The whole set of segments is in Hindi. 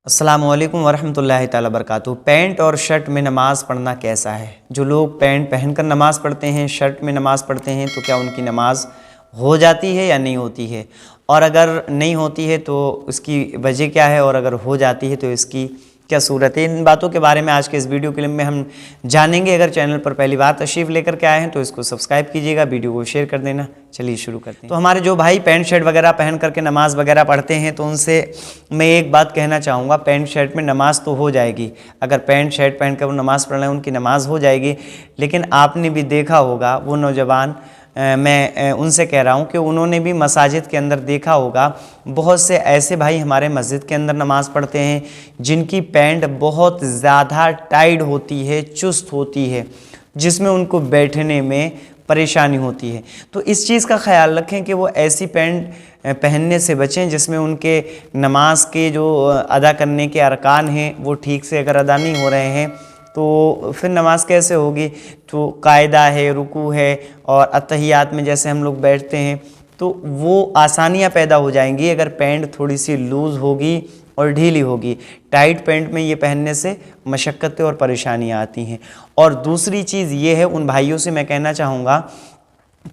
अस्सलामुअलैकुम वरहमतुल्लाहि ताला बरकातुहू। पैंट और शर्ट में नमाज़ पढ़ना कैसा है? जो लोग पैंट पहनकर नमाज़ पढ़ते हैं, शर्ट में नमाज़ पढ़ते हैं, तो क्या उनकी नमाज़ हो जाती है या नहीं होती है? और अगर नहीं होती है तो उसकी वजह क्या है, और अगर हो जाती है तो इसकी क्या सूरत है? इन बातों के बारे में आज के इस वीडियो क्लिप में हम जानेंगे। अगर चैनल पर पहली बार तशरीफ़ लेकर के आए हैं तो इसको सब्सक्राइब कीजिएगा, वीडियो को शेयर कर देना। चलिए शुरू करते हैं। तो हमारे जो भाई पैंट शर्ट वगैरह पहन करके नमाज़ वगैरह पढ़ते हैं तो उनसे मैं एक बात कहना चाहूँगा, पैंट शर्ट में नमाज़ तो हो जाएगी। अगर पैंट शर्ट पहन कर वो नमाज़ पढ़ रहे हैं उनकी नमाज़ हो जाएगी, लेकिन आपने भी देखा होगा वो नौजवान, मैं उनसे कह रहा हूँ कि उन्होंने भी मसाजिद के अंदर देखा होगा, बहुत से ऐसे भाई हमारे मस्जिद के अंदर नमाज़ पढ़ते हैं जिनकी पैंट बहुत ज़्यादा टाइट होती है, चुस्त होती है, जिसमें उनको बैठने में परेशानी होती है। तो इस चीज़ का ख़याल रखें कि वो ऐसी पैंट पहनने से बचें जिसमें उनके नमाज के जो अदा करने के अरकान हैं वो ठीक से अगर अदा नहीं हो रहे हैं तो फिर नमाज कैसे होगी? तो कायदा है, रुकू है और अत्तहियात में जैसे हम लोग बैठते हैं तो वो आसानियाँ पैदा हो जाएंगी अगर पैंट थोड़ी सी लूज़ होगी और ढीली होगी। टाइट पैंट में ये पहनने से मशक्क़तें और परेशानियाँ आती हैं। और दूसरी चीज़ ये है, उन भाइयों से मैं कहना चाहूँगा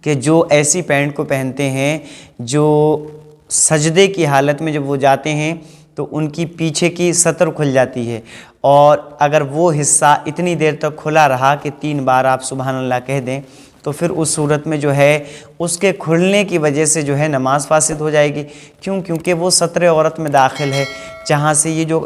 कि जो ऐसी पैंट को पहनते हैं, जो सजदे की हालत में जब वो जाते हैं तो उनकी पीछे की सतर खुल जाती है, और अगर वो हिस्सा इतनी देर तक खुला रहा कि 3 बार आप सुबहान अल्लाह कह दें तो फिर उस सूरत में जो है उसके खुलने की वजह से जो है नमाज फासिद हो जाएगी। क्यों? क्योंकि वो सत्र औरत में दाखिल है, जहाँ से ये जो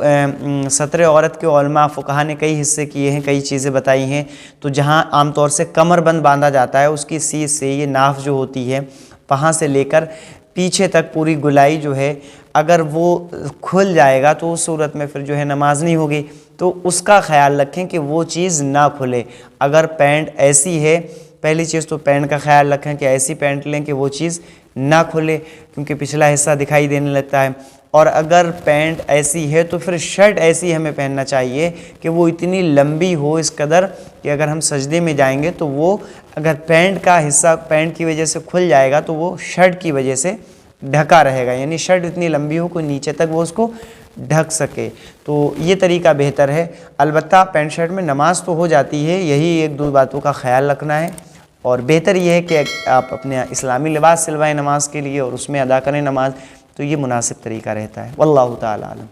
सत्र औरत के उलमा फ़ुक़हा ने कई हिस्से किए हैं, कई चीज़ें बताई हैं। तो जहाँ आमतौर से कमरबंद बांधा जाता है, उसकी सीध से ये नाफ जो होती है वहाँ से लेकर पीछे तक पूरी गुलाई जो है, अगर वो खुल जाएगा तो उस सूरत में फिर जो है नमाज नहीं होगी। तो उसका ख्याल रखें कि वो चीज़ ना खुले। अगर पैंट ऐसी है, पहली चीज़ तो पैंट का ख्याल रखें कि ऐसी पैंट लें कि वो चीज़ ना खुले, क्योंकि पिछला हिस्सा दिखाई देने लगता है। और अगर पैंट ऐसी है तो फिर शर्ट ऐसी हमें पहनना चाहिए कि वो इतनी लंबी हो इस कदर कि अगर हम सजदे में जाएंगे तो वो, अगर पैंट का हिस्सा पैंट की वजह से खुल जाएगा तो वो शर्ट की वजह से ढका रहेगा, यानी शर्ट इतनी लंबी हो कि नीचे तक वो उसको ढक सके। तो ये तरीका बेहतर है। अलबत्ता पैंट शर्ट में नमाज तो हो जाती है, यही 1-2 बातों का ख्याल रखना है। और बेहतर ये है कि आप अपने इस्लामी लिबास सिलवाएं नमाज के लिए और उसमें अदा करें नमाज, तो ये मुनासिब तरीका रहता है। वल्लाहु ताला आलम।